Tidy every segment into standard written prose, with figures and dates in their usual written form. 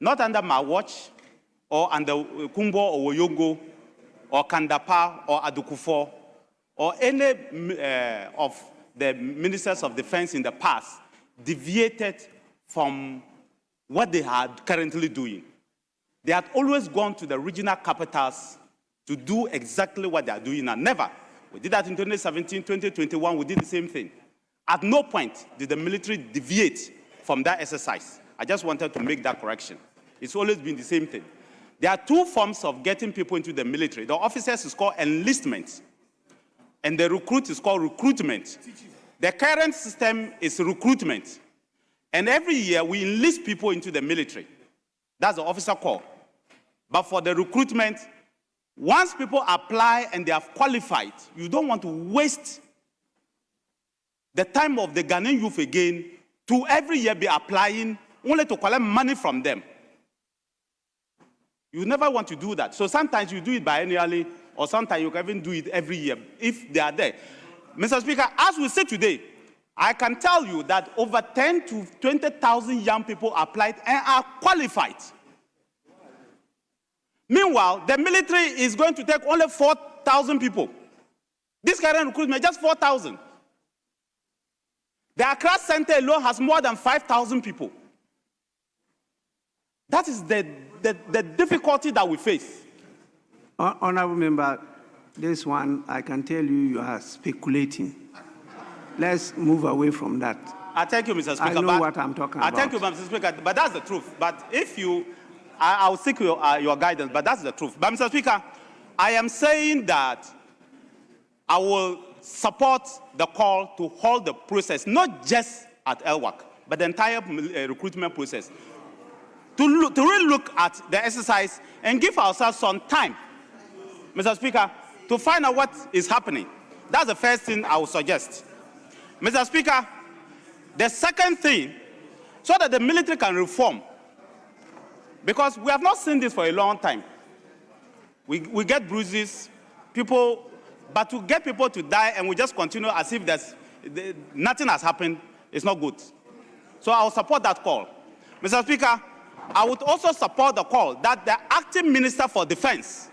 not under my watch, or under Kumbo or Woyongo, or Kandapa or Adukufo, or any of the ministers of defense in the past deviated from what they are currently doing. They had always gone to the regional capitals to do exactly what they are doing now. Never. We did that in 2017, 2021, we did the same thing. At no point did the military deviate from that exercise. I just wanted to make that correction. It's always been the same thing. There are two forms of getting people into the military. The officers is called enlistment, and the recruit is called recruitment. The current system is recruitment. And every year, we enlist people into the military. That's the officer call. But for the recruitment, once people apply and they have qualified, you don't want to waste the time of the Ghanaian youth again to every year be applying only to collect money from them. You never want to do that. So sometimes you do it biennially, or sometimes you can even do it every year if they are there. Mr. Speaker, as we say today, I can tell you that over 10 to 20,000 young people applied and are qualified. Meanwhile, the military is going to take only 4,000 people. This current recruitment, just 4,000. The Accra Center alone has more than 5,000 people. That is the difficulty that we face. Honorable member, this one, I can tell you are speculating. Let's move away from that. I thank you, Mr. Speaker. I know what I'm talking about. I thank you, Mr. Speaker, but that's the truth. But if you, I'll seek your guidance, but that's the truth. But, Mr. Speaker, I am saying that I will support the call to hold the process, not just at LWAC, but the entire recruitment process, to really look at the exercise and give ourselves some time, Mr. Speaker, to find out what is happening. That's the first thing I would suggest. Mr. Speaker, the second thing, so that the military can reform, because we have not seen this for a long time. We get bruises, people, but to get people to die and we just continue as if nothing has happened is not good. So I will support that call. Mr. Speaker, I would also support the call that the acting Minister for Defense,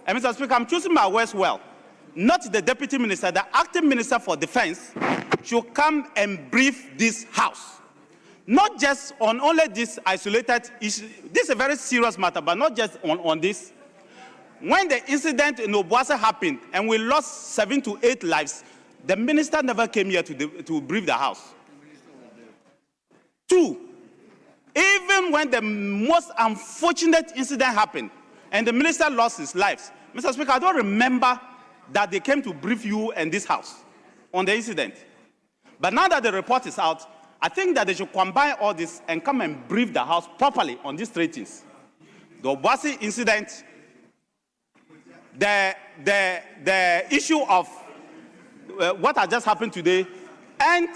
and Mr. Speaker, I'm choosing my words well, not the Deputy Minister, the acting Minister for Defense should come and brief this House. Not just on only this isolated issue. This is a very serious matter, but not just on this. When the incident in Obuasi happened and we lost 7 to 8 lives, the minister never came here to brief the House. 2, even when the most unfortunate incident happened and the minister lost his life, Mr. Speaker, I don't remember that they came to brief you and this House on the incident. But now that the report is out, I think that they should combine all this and come and brief the House properly on these 3 things. The Obuasi incident, the issue of what has just happened today, and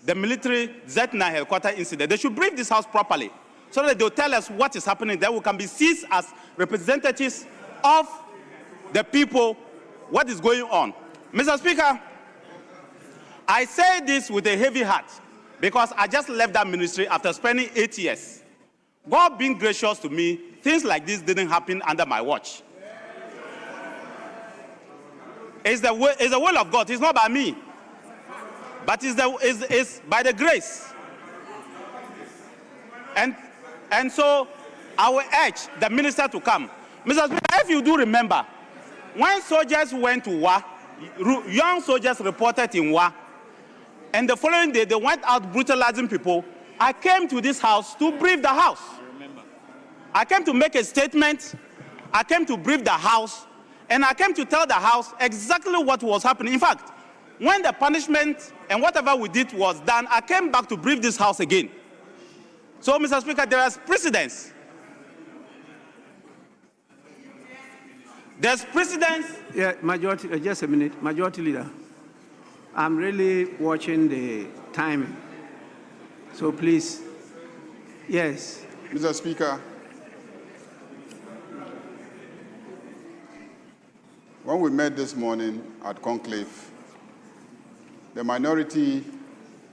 the military Z9 headquarters incident. They should brief this House properly so that they'll tell us what is happening. Then we can be seized as representatives of the people, what is going on. Mr. Speaker, I say this with a heavy heart because I just left that ministry after spending 8 years. God being gracious to me, things like this didn't happen under my watch. It's the will of God. It's not by me, but it's by the grace. And so I will urge the minister to come. Mr. Speaker, if you do remember, when soldiers went to war, young soldiers reported in war, and the following day they went out brutalizing people, I came to this House to brief the House. I came to make a statement. I came to brief the House. And I came to tell the House exactly what was happening. In fact, when the punishment and whatever we did was done, I came back to brief this House again. So, Mr. Speaker, there is precedence. There's precedence. Yeah, majority, just a minute. Majority Leader, I'm really watching the timing. So please, yes. Mr. Speaker, when we met this morning at conclave, the minority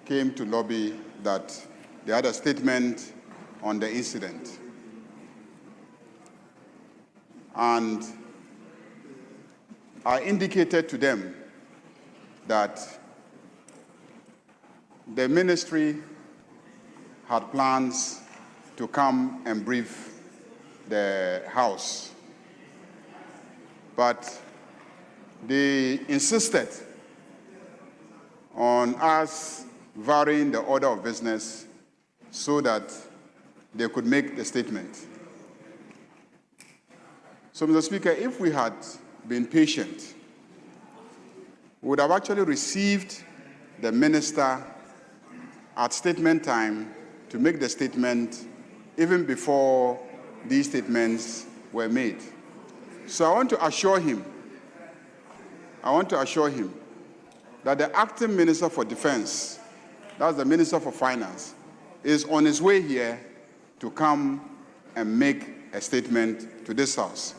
came to lobby that they had a statement on the incident. and I indicated to them that the ministry had plans to come and brief the House, but they insisted on us varying the order of business so that they could make the statement. So, Mr. Speaker, if we had been patient, we would have actually received the minister at statement time to make the statement even before these statements were made. So I want to assure him that the acting Minister for Defense, that's the Minister for Finance, is on his way here to come and make a statement to this House.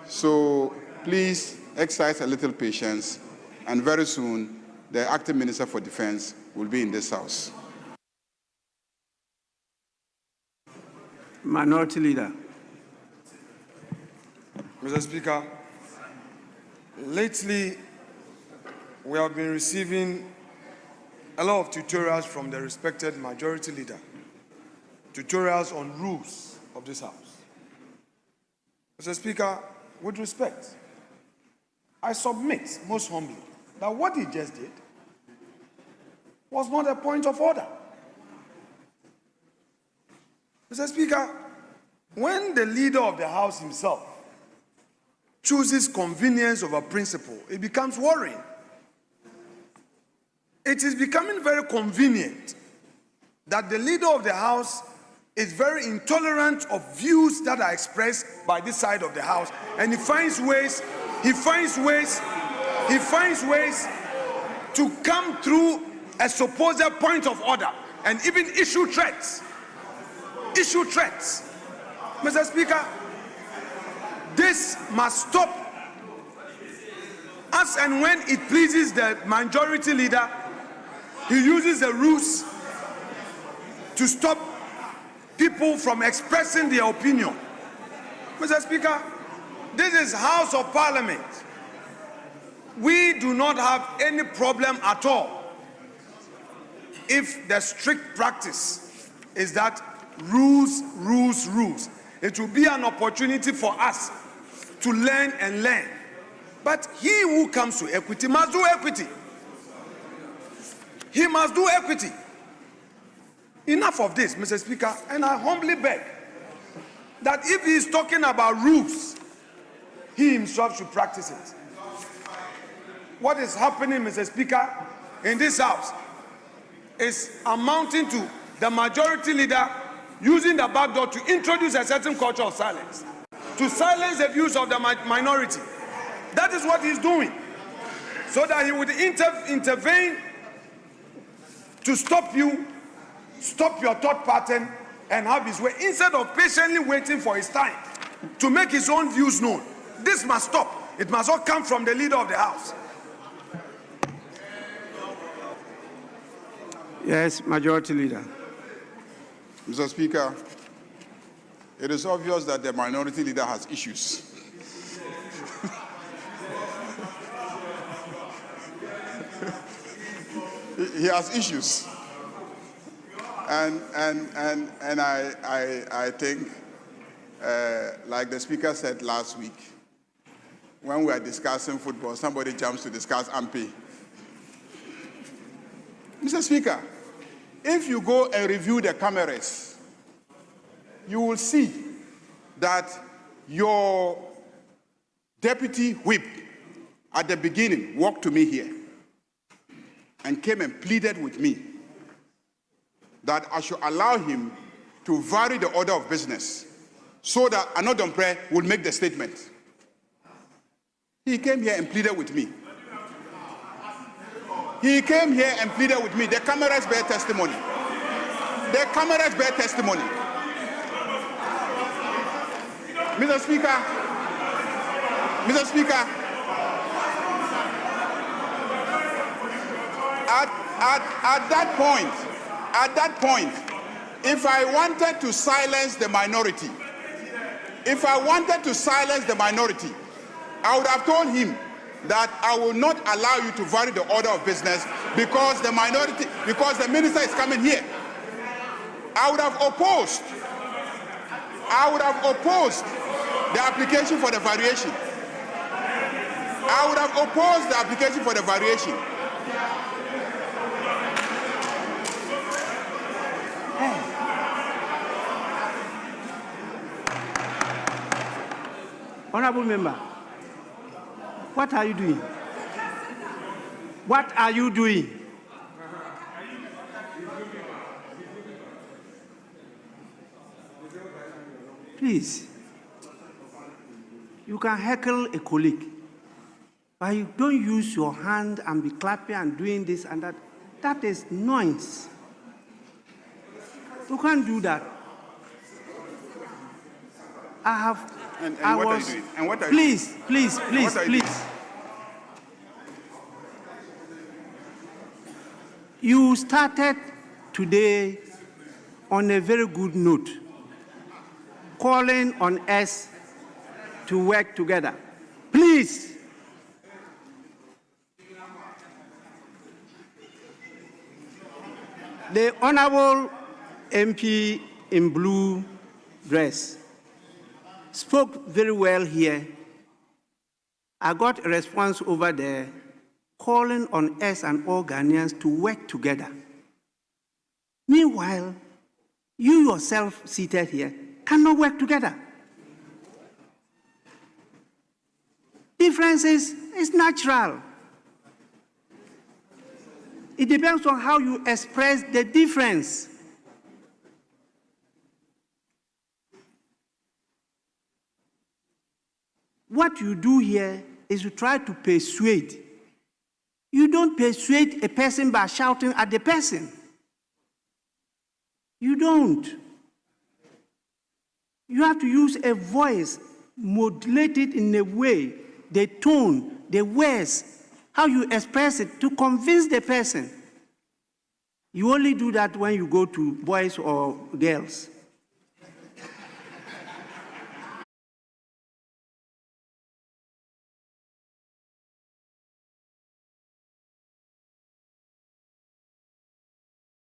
So please exercise a little patience, and very soon the acting Minister for Defense will be in this House. Minority Leader. Mr. Speaker, lately we have been receiving a lot of tutorials from the respected Majority Leader, tutorials on rules of this House. Mr. Speaker, with respect, I submit most humbly that what he just did was not a point of order. Mr. Speaker, when the leader of the House himself chooses convenience over principle, it becomes worrying. It is becoming very convenient that the leader of the House is very intolerant of views that are expressed by this side of the House, and he finds ways to come through a supposed point of order and even issue threats. Mr. Speaker, this must stop. As and when it pleases the Majority Leader, he uses the rules to stop people from expressing their opinion. Mr. Speaker, this is House of Parliament. We do not have any problem at all if the strict practice is that rules. It will be an opportunity for us to learn and learn. But he who comes to equity must do equity. He must do equity. Enough of this, Mr. Speaker, and I humbly beg that if he is talking about rules, he himself should practice it. What is happening, Mr. Speaker, in this House is amounting to the Majority Leader using the back door to introduce a certain culture of silence, to silence the views of the minority. That is what he's doing, so that he would intervene to stop your thought pattern and have his way, instead of patiently waiting for his time to make his own views known. This must stop. It must all come from the leader of the House. Yes, Majority Leader. Mr. Speaker, it is obvious that the Minority Leader has issues. He has issues. And I think, like the Speaker said last week, when we were discussing football, somebody jumps to discuss Ampe. Mr. Speaker, if you go and review the cameras, you will see that your deputy whip at the beginning walked to me here and came and pleaded with me that I should allow him to vary the order of business so that Anodompre would make the statement. He came here and pleaded with me. He came here and pleaded with me. The cameras bear testimony. The cameras bear testimony. Mr. Speaker, at that point, if I wanted to silence the minority, If I wanted to silence the minority, I would have told him that I will not allow you to vary the order of business because the minister is coming here. I would have opposed the application for the variation. I would have opposed the application for the variation. Honorable member, what are you doing? What are you doing? Please, you can heckle a colleague, but you don't use your hand and be clapping and doing this and that. That is noise. You can't do that. And what are you doing? And what are please. You started today on a very good note, calling on us to work together. Please. The Honorable MP in blue dress spoke very well here. I got a response over there calling on us and all Ghanaians to work together. Meanwhile, you yourself seated here cannot work together. Differences is natural. It depends on how you express the difference. What you do here is you try to persuade. You don't persuade a person by shouting at the person. You don't. You have to use a voice, modulate it in a way, the tone, the words, how you express it to convince the person. You only do that when you go to boys or girls.